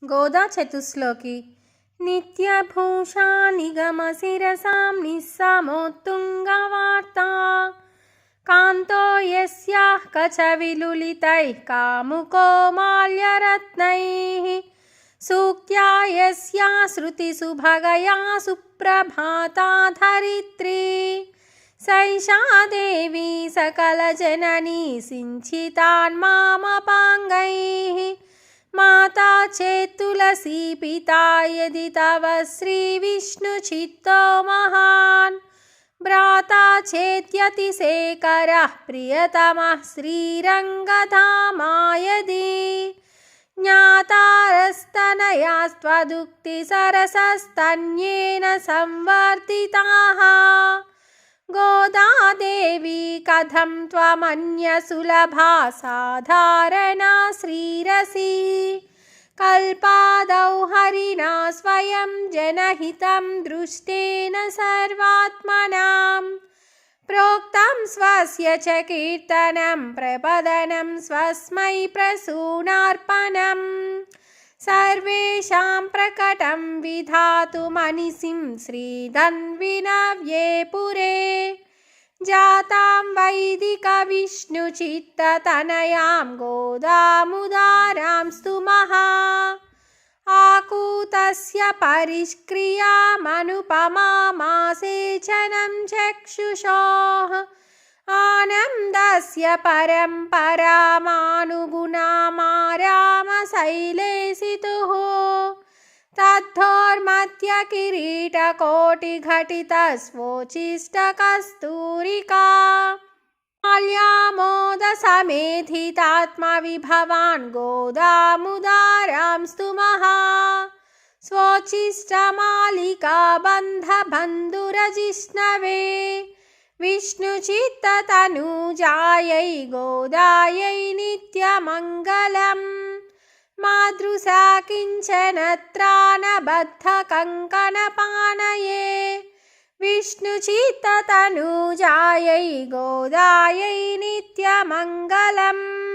गोदा चतुश्लोकी। नित्यभूषा निगमशिरसां निस्समोत्तुङ्गवार्ता कान्तो यस्याः कचविलुलितैः कामुको माल्यरत्नैः सूक्त्या यस्या श्रुतिसुभगया सुप्रभाता धरित्री सैषा देवी सकलजननी सिञ्चितान्मामपाङ्गैः माता चेत् तुलसी पिता यदि तव श्रीविष्णुचित्तो महान् भ्राता चेत्यतिशेखरः प्रियतमः श्रीरङ्गधामा यदि ज्ञातारस्तनयास्त्वदुक्तिसरसस्तन्येन संवर्धिताः गोदा देवी कथं त्वमन्यसुलभा साधारणा श्रीरसी कल्पादौ हरिणा स्वयं जनहितं दृष्टेन सर्वात्मनां प्रोक्तं स्वस्य च कीर्तनं प्रपदनं स्वस्मै प्रसूनार्पणम् सर्वेषां प्रकटं विधातुमनिसिं श्रीधन्विनव्ये पुरे जातां वैदिकविष्णुचित्ततनयां गोदामुदारां स्तुमः आकूतस्य परिष्क्रियामनुपमासेचनं चक्षुषोः आनन्दस्य परम्परामानुगुणामारामशैलेसितुः तद्धोर्मध्यकिरीटकोटिघटितस्वोच्छिष्टकस्तूरिका माल्यामोदसमेधितात्मविभवान् गोदामुदारां स्तुमः स्वोच्छिष्टमालिका बन्धबन्धुरजिष्णवे विष्णुचित्ततनुजायै गोदायै नित्यमङ्गलम् मातृसा किञ्चन त्राणबद्धकङ्कणपाणये विष्णुचित्ततनुजायै गोदायै नित्यमङ्गलम्।